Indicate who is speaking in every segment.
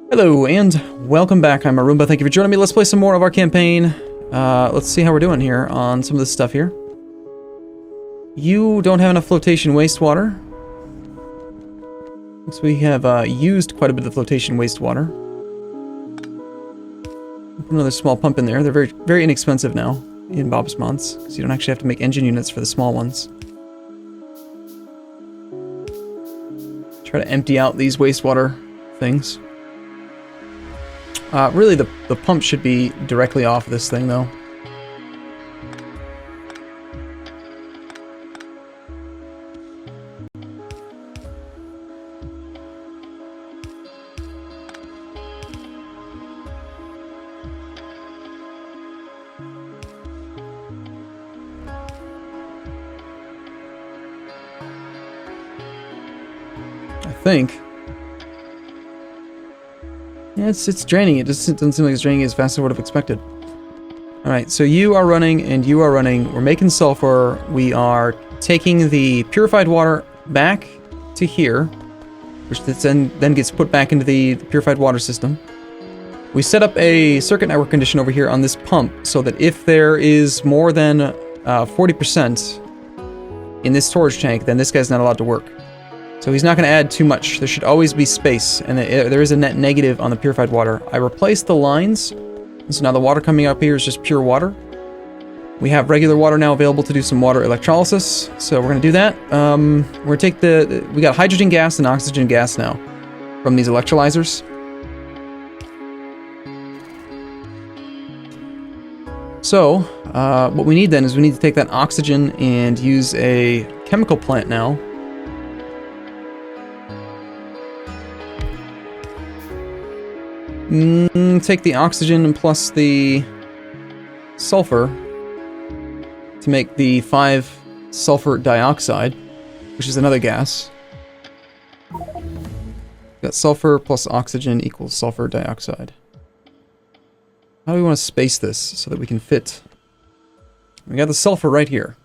Speaker 1: Hello and welcome back. I'm Arumba. Thank you for joining me. Let's play some more of our campaign. Let's see how we're doing here on some of this stuff here. You don't have enough flotation wastewater. So we have used quite a bit of flotation wastewater. Put another small pump in there. They're very inexpensive now in Bob's Mods, because you don't actually have to make engine units for the small ones. Try to empty out these wastewater things. Really, the pump should be directly off this thing, though. I think. Yeah, it's draining. It just doesn't seem like it's draining as fast as I would have expected. Alright, so you are running and you are running. We're making sulfur. We are taking the purified water back to here, which then gets put back into the purified water system. We set up a circuit network condition over here on this pump so that if there is more than 40% in this storage tank, then this guy's not allowed to work. So he's not going to add too much. There should always be space, and there is a net negative on the purified water. I replaced the lines, so now the water coming up here is just pure water. We have regular water now available to do some water electrolysis, so we're going to do that. We're going to take we got hydrogen gas and oxygen gas now from these electrolyzers. So, what we need then is we need to take that oxygen and use a chemical plant now. Take the oxygen plus the sulfur to make the 5-sulfur dioxide, which is another gas. Got sulfur plus oxygen equals sulfur dioxide. How do we want to space this so that we can fit? We got the sulfur right here.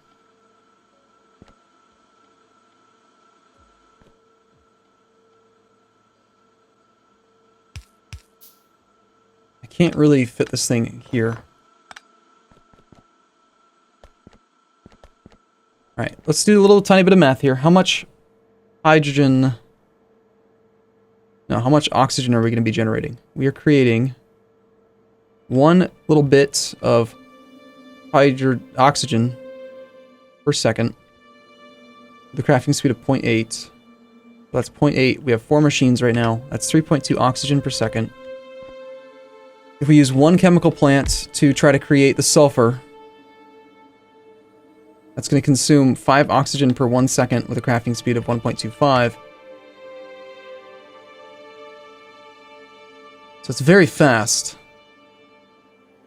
Speaker 1: Can't really fit this thing here. Alright, let's do a little tiny bit of math here. How much hydrogen... No, how much oxygen are we going to be generating? We are creating 1 little bit of oxygen per second with a crafting speed of 0.8. That's 0.8. We have 4 machines right now. That's 3.2 oxygen per second. If we use 1 chemical plant to try to create the sulfur, that's going to consume 5 oxygen per 1 second with a crafting speed of 1.25. So it's very fast.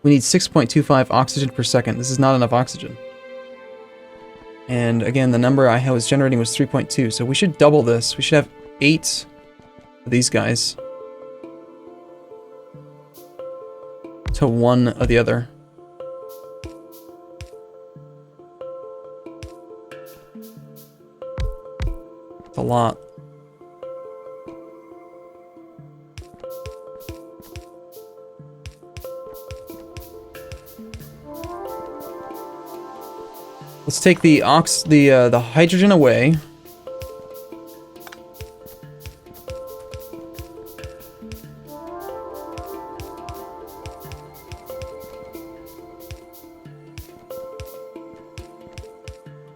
Speaker 1: We need 6.25 oxygen per second. This is not enough oxygen. And again, the number I was generating was 3.2, so we should double this. We should have 8 of these guys to 1 of the other. It's a lot. Let's take the hydrogen away.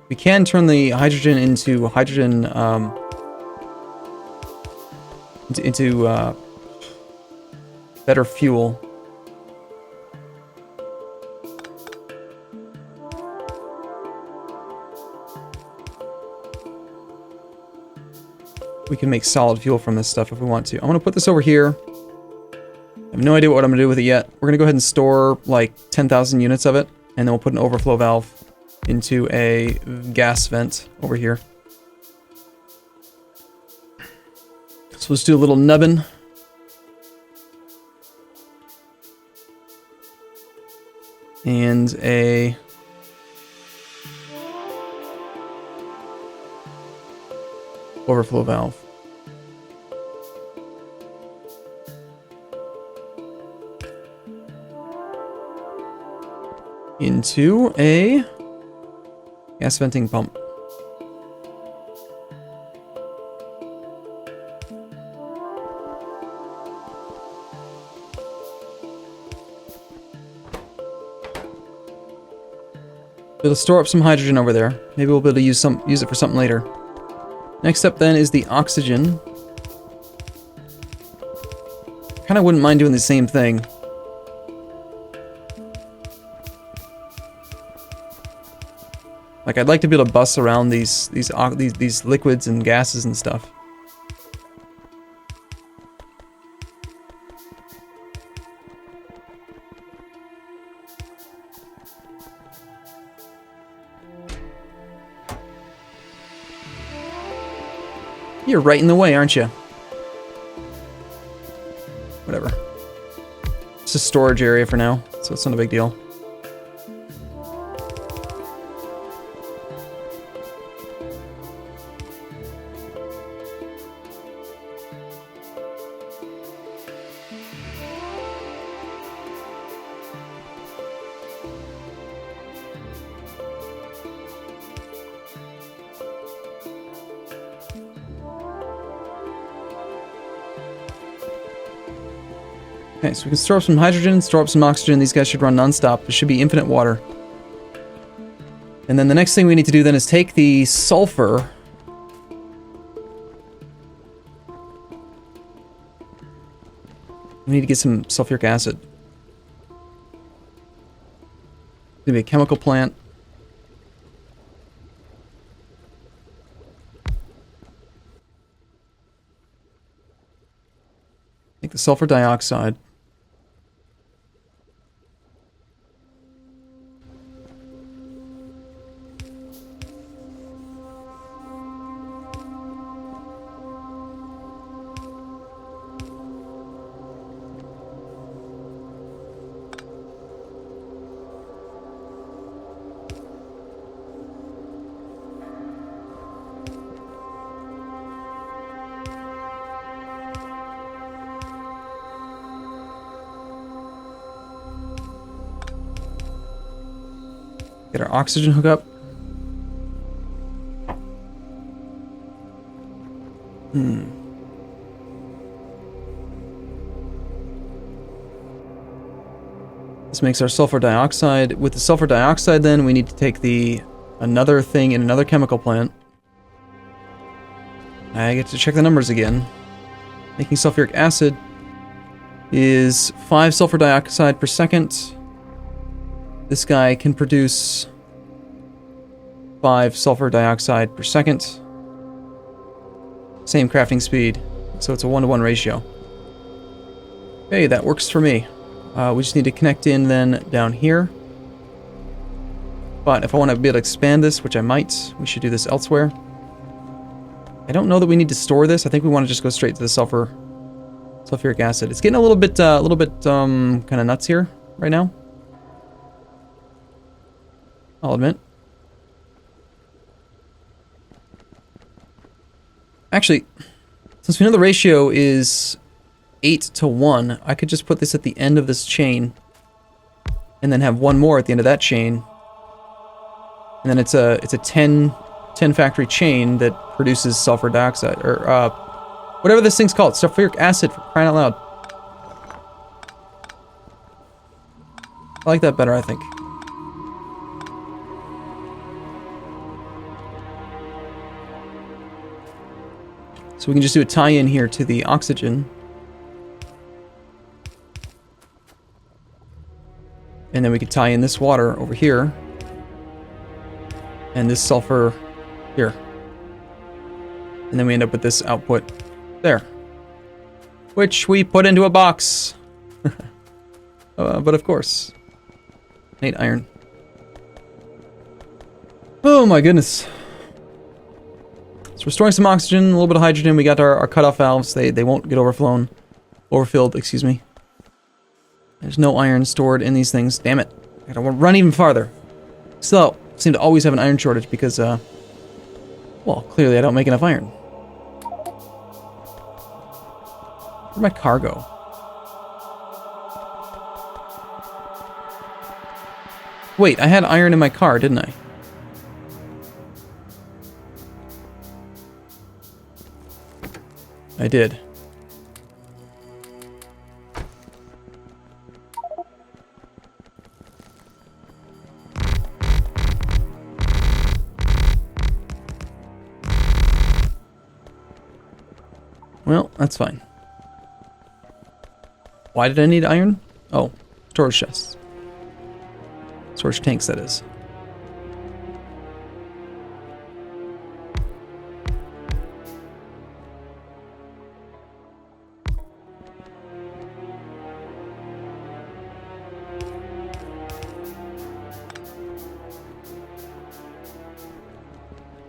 Speaker 1: We can turn the hydrogen into hydrogen, into better fuel. We can make solid fuel from this stuff if we want to. I'm going to put this over here. I have no idea what I'm going to do with it yet. We're going to go ahead and store like 10,000 units of it, and then we'll put an overflow valve into a gas vent over here. So let's do a little nubbin. And a overflow valve. into a gas venting pump. It'll store up some hydrogen over there. Maybe we'll be able to use it for something later. Next up then is the oxygen. Kind of wouldn't mind doing the same thing. Like, I'd like to be able to bus around these liquids and gases and stuff. You're right in the way, aren't you? Whatever. It's a storage area for now, so it's not a big deal. Okay, so we can store up some hydrogen, store up some oxygen. These guys should run non-stop. There should be infinite water. And then the next thing we need to do then is take the sulfur. We need to get some sulfuric acid. It's gonna be a chemical plant. Take the sulfur dioxide. Get our oxygen hookup. This makes our sulfur dioxide. With the sulfur dioxide then, we need to take another thing in another chemical plant. I get to check the numbers again. Making sulfuric acid is 5 sulfur dioxide per second. This guy can produce 5 sulfur dioxide per second. Same crafting speed, so it's a 1-to-1 ratio. Okay, that works for me. We just need to connect in then down here. But if I want to be able to expand this, which I might, we should do this elsewhere. I don't know that we need to store this. I think we want to just go straight to the sulfuric acid. It's getting a little bit kind of nuts here right now. I'll admit. Actually, since we know the ratio is 8-to-1, I could just put this at the end of this chain, and then have one more at the end of that chain, and then it's a 10 factory chain that produces sulfur dioxide, or whatever this thing's called, sulfuric acid, for crying out loud. I like that better, I think. So we can just do a tie-in here to the oxygen. And then we could tie in this water over here. And this sulfur here. And then we end up with this output there. Which we put into a box. But of course. I need iron. Oh my goodness. So we're storing some oxygen, a little bit of hydrogen. We got our cutoff valves. They won't get overfilled, excuse me. There's no iron stored in these things. Damn it. I gotta run even farther. Still seem to always have an iron shortage because, well, clearly I don't make enough iron. Where'd my car go? Wait, I had iron in my car, didn't I? I did. Well, that's fine. Why did I need iron? Oh, storage chests. Storage tanks, that is.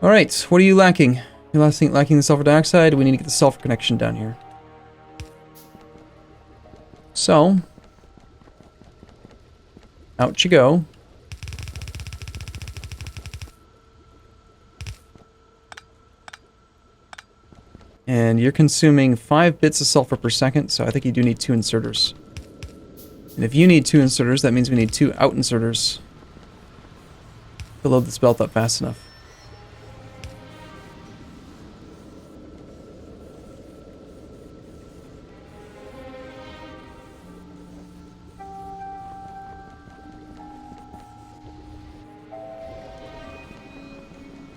Speaker 1: Alright, what are you lacking? You're lacking the sulfur dioxide. We need to get the sulfur connection down here. So, out you go. And you're consuming 5 bits of sulfur per second, so I think you do need 2 inserters. And if you need 2 inserters, that means we need 2 out inserters to load this belt up fast enough.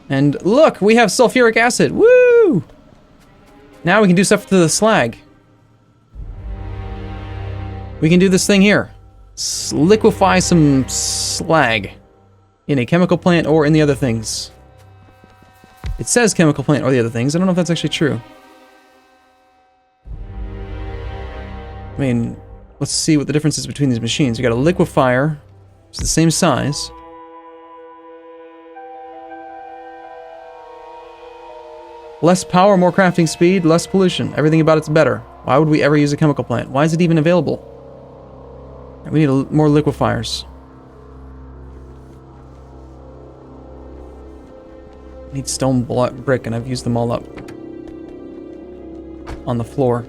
Speaker 1: And look, we have sulfuric acid. Woo! Now we can do stuff to the slag. We can do this thing here. Liquefy some slag in a chemical plant or in the other things. It says chemical plant or the other things. I don't know if that's actually true. I mean, let's see what the difference is between these machines. We got a liquefier. It's the same size. Less power, more crafting speed, less pollution. Everything about it's better. Why would we ever use a chemical plant? Why is it even available? We need more liquefiers. I need stone brick, and I've used them all up on the floor.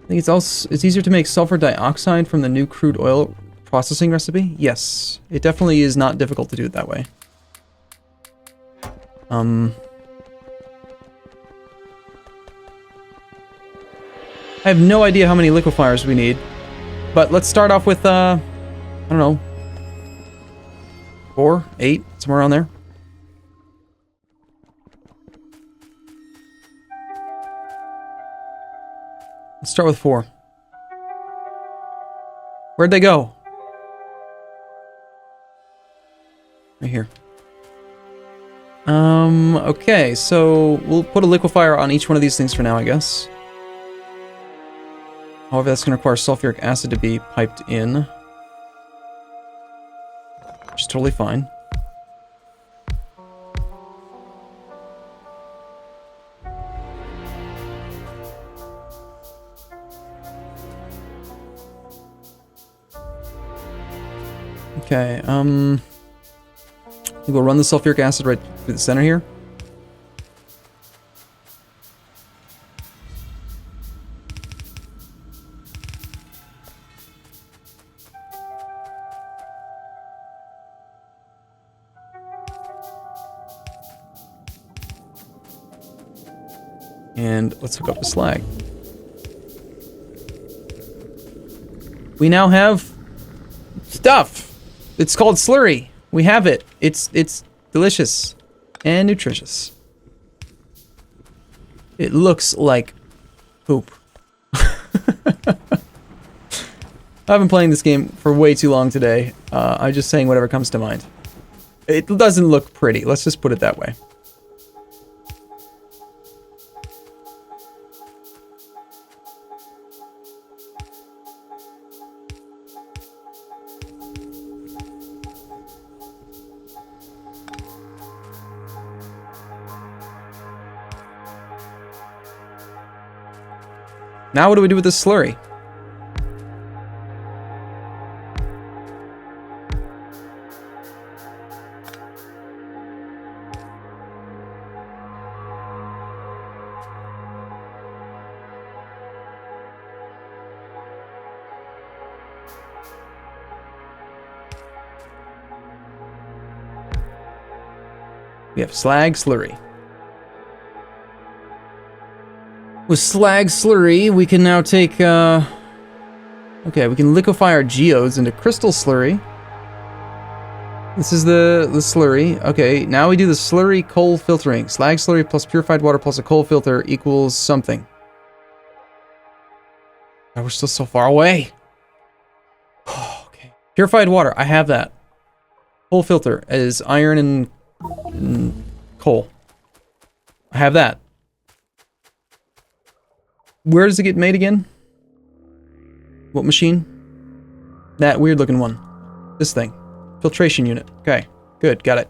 Speaker 1: I think it's easier to make sulfur dioxide from the new crude oil processing recipe. Yes, it definitely is not difficult to do it that way. I have no idea how many liquefiers we need, but let's start off with, I don't know, 4, 8, somewhere around there. Let's start with 4. Where'd they go? Right here. Okay, so we'll put a liquefier on each one of these things for now, I guess. However, that's going to require sulfuric acid to be piped in. Which is totally fine. Okay, we'll run the sulfuric acid right through the center here. And let's hook up the slag. We now have stuff. It's called slurry. We have it. It's delicious and nutritious. It looks like poop. I've been playing this game for way too long today. I'm just saying whatever comes to mind. It doesn't look pretty. Let's just put it that way. Now what do we do with this slurry? We have slag slurry. With slag slurry, we can now take, okay, we can liquefy our geodes into crystal slurry. This is the slurry. Okay, now we do the slurry coal filtering. Slag slurry plus purified water plus a coal filter equals something. Oh, we're still so far away. Okay. Purified water, I have that. Coal filter is iron and coal. I have that. Where does it get made again? What machine? That weird looking one. This thing. Filtration unit. Okay. Good. Got it.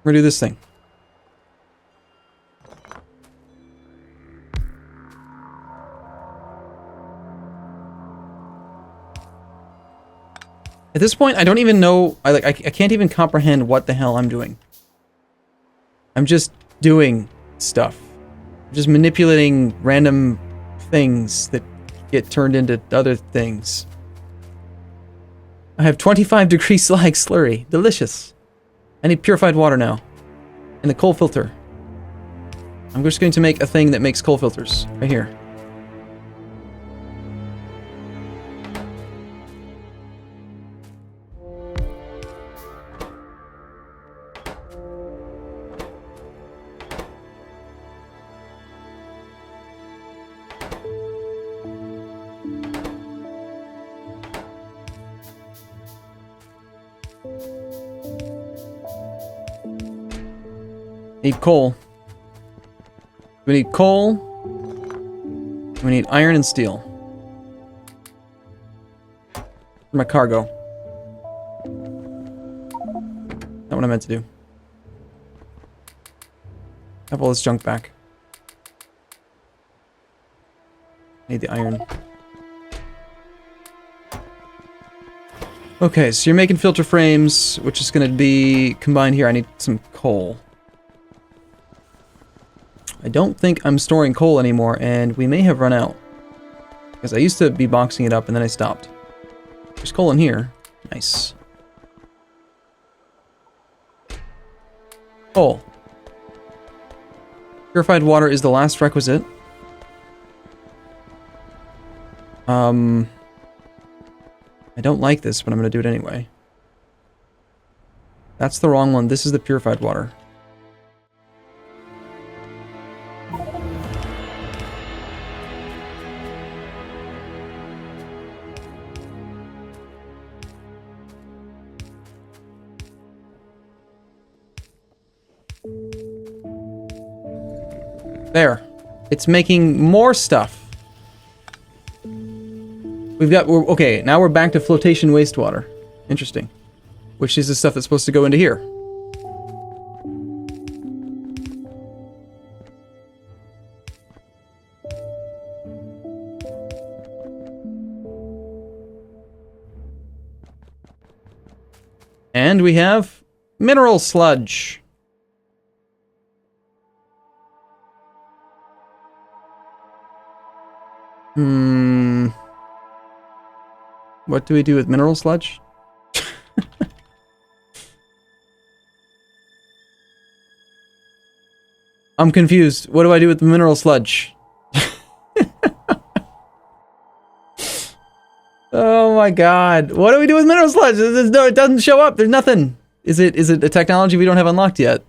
Speaker 1: We're gonna do this thing. At this point, I don't even know. I can't even comprehend what the hell I'm doing. I'm just doing stuff. I'm just manipulating random things that get turned into other things. I have 25 degree slag slurry. Delicious. I need purified water now. And a coal filter. I'm just going to make a thing that makes coal filters. Right here. Need coal. We need coal. We need iron and steel. For my cargo. Not what I meant to do. Have all this junk back. Need the iron. Okay, so you're making filter frames, which is going to be combined here. I need some coal. I don't think I'm storing coal anymore, and we may have run out. Because I used to be boxing it up, and then I stopped. There's coal in here. Nice. Coal. Purified water is the last requisite. I don't like this, but I'm going to do it anyway. That's the wrong one. This is the purified water. There. It's making more stuff. Okay, now we're back to flotation wastewater. Interesting. Which is the stuff that's supposed to go into here. And we have mineral sludge. What do we do with mineral sludge? I'm confused. What do I do with the mineral sludge? Oh my god. What do we do with mineral sludge? It doesn't show up. There's nothing. Is it a technology we don't have unlocked yet?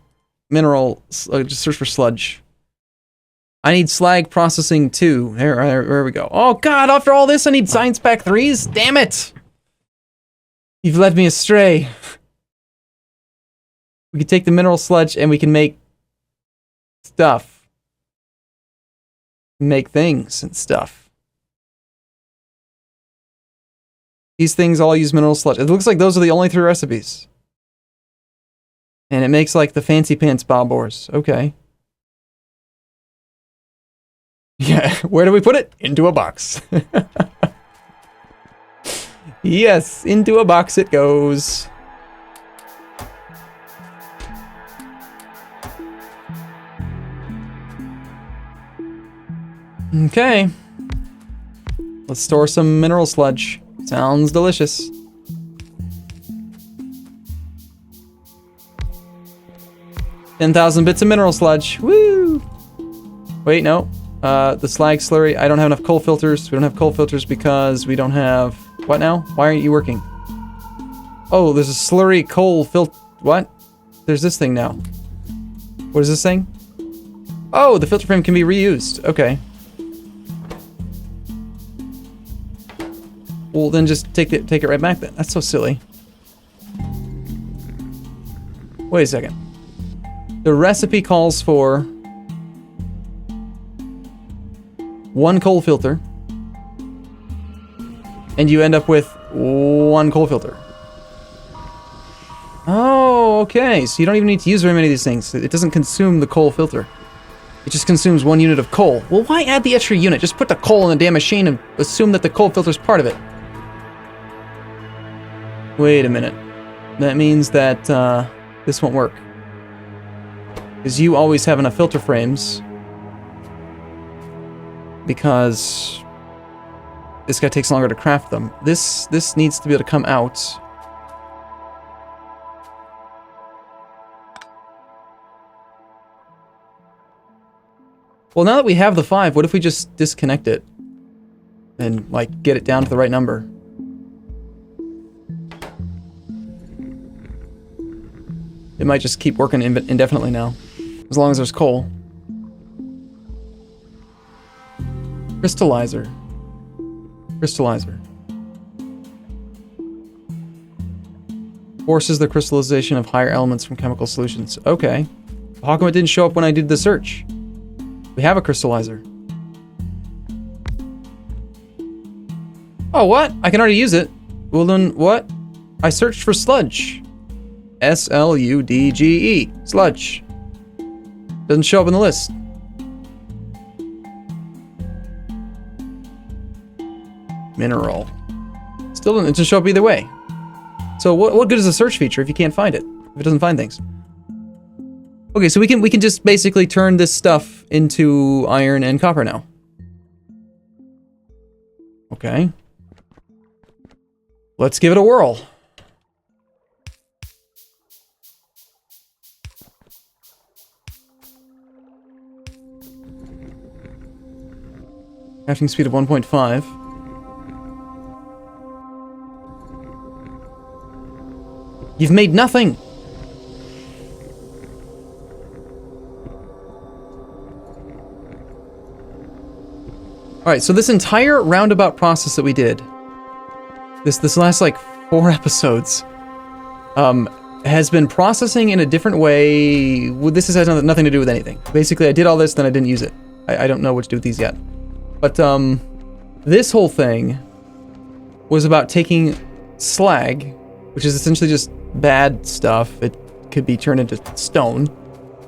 Speaker 1: Mineral, just search for sludge. I need slag processing too. There we go. Oh god, after all this I need science pack 3s? Damn it! You've led me astray. We can take the mineral sludge and we can make stuff. Make things and stuff. These things all use mineral sludge. It looks like those are the only 3 recipes. And it makes like the fancy pants bobbors. Okay. Yeah, where do we put it? Into a box. Yes, into a box it goes. Okay. Let's store some mineral sludge. Sounds delicious. 10,000 bits of mineral sludge. Woo! Wait, no. The slag slurry. I don't have enough coal filters. We don't have coal filters because we don't have... What now? Why aren't you working? Oh, there's a slurry coal filter... What? There's this thing now. What is this thing? Oh, the filter frame can be reused. Okay. Well, then just take it right back then. That's so silly. Wait a second. The recipe calls for 1 coal filter, and you end up with 1 coal filter. Oh, okay. So you don't even need to use very many of these things. It doesn't consume the coal filter. It just consumes 1 unit of coal. Well, why add the extra unit? Just put the coal in the damn machine and assume that the coal filter's part of it. Wait a minute. That means that this won't work. Because you always have enough filter frames. Because this guy takes longer to craft them. This needs to be able to come out. Well, now that we have the 5, what if we just disconnect it? And, like, get it down to the right number? It might just keep working indefinitely now. As long as there's coal. Crystallizer. Crystallizer. Forces the crystallization of higher elements from chemical solutions. Okay. How come it didn't show up when I did the search? We have a crystallizer. Oh, what? I can already use it. Well then, what? I searched for sludge. S-L-U-D-G-E. Sludge. Doesn't show up in the list. Mineral. Still doesn't show up either way. So what good is a search feature if you can't find it? If it doesn't find things? Okay, so we can just basically turn this stuff into iron and copper now. Okay. Let's give it a whirl. Crafting speed of 1.5. You've made nothing! Alright, so this entire roundabout process that we did, this last, like, 4 episodes, has been processing in a different way. This has nothing to do with anything. Basically, I did all this, then I didn't use it. I don't know what to do with these yet. But, this whole thing was about taking slag, which is essentially just bad stuff. It could be turned into stone,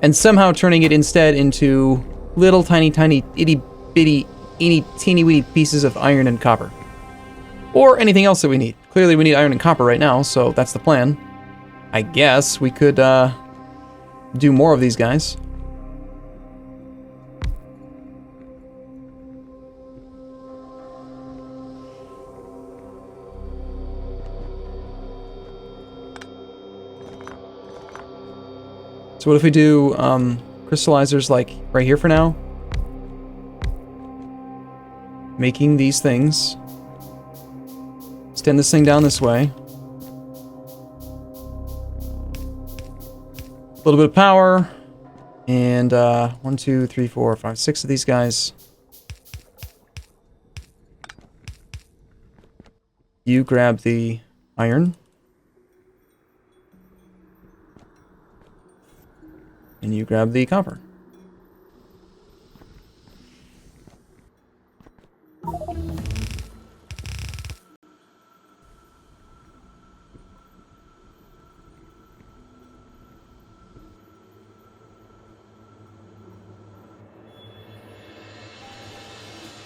Speaker 1: and somehow turning it instead into little tiny itty-bitty teeny-weeny pieces of iron and copper. Or anything else that we need. Clearly we need iron and copper right now, so that's the plan. I guess we could, do more of these guys. So what if we do, crystallizers, like, right here for now? Making these things. Extend this thing down this way. A little bit of power. And, 1, 2, 3, 4, 5, 6 of these guys. You grab the iron. And you grab the copper.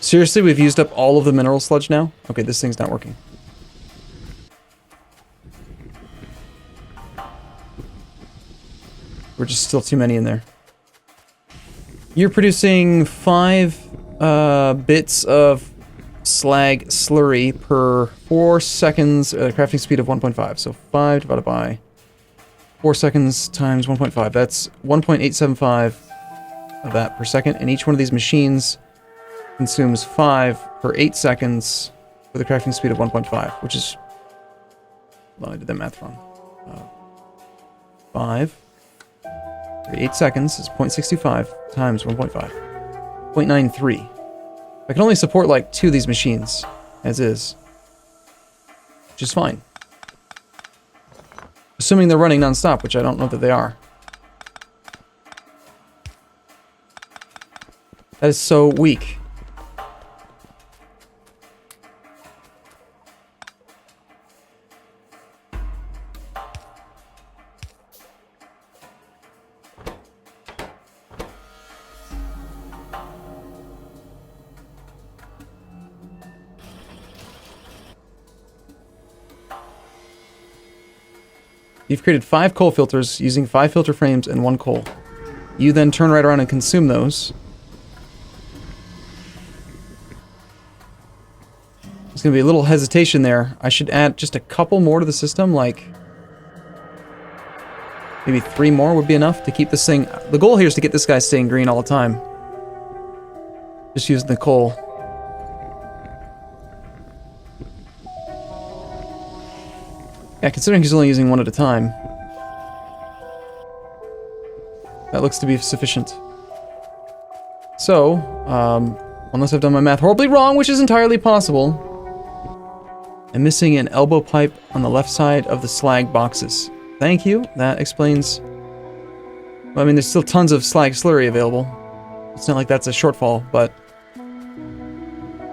Speaker 1: Seriously, we've used up all of the mineral sludge now? Okay, this thing's not working. We're just still too many in there. You're producing 5 bits of slag slurry per 4 seconds at a crafting speed of 1.5. So 5 divided by 4 seconds times 1.5. That's 1.875 of that per second. And each one of these machines consumes 5 per 8 seconds with a crafting speed of 1.5, which is... Well, I did that math wrong. 5 per 8 seconds is 0.65 times 1.5. 0.93. I can only support like 2 of these machines, as is. Which is fine. Assuming they're running non-stop, which I don't know that they are. That is so weak. You've created 5 coal filters using 5 filter frames and 1 coal. You then turn right around and consume those. There's going to be a little hesitation there. I should add just a couple more to the system, like... Maybe 3 more would be enough to keep this thing... The goal here is to get this guy staying green all the time. Just using the coal. Yeah, considering he's only using 1 at a time. That looks to be sufficient. So, unless I've done my math horribly wrong, which is entirely possible, I'm missing an elbow pipe on the left side of the slag boxes. Thank you. That explains... Well, I mean, there's still tons of slag slurry available. It's not like that's a shortfall, but...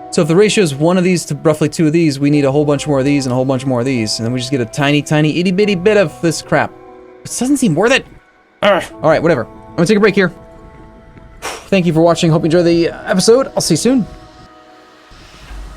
Speaker 1: So if the ratio is 1 of these to roughly 2 of these, we need a whole bunch more of these and a whole bunch more of these. And then we just get a tiny, tiny, itty-bitty bit of this crap. It doesn't seem worth it. Alright, whatever. I'm gonna take a break here. Thank you for watching. Hope you enjoyed the episode. I'll see you soon.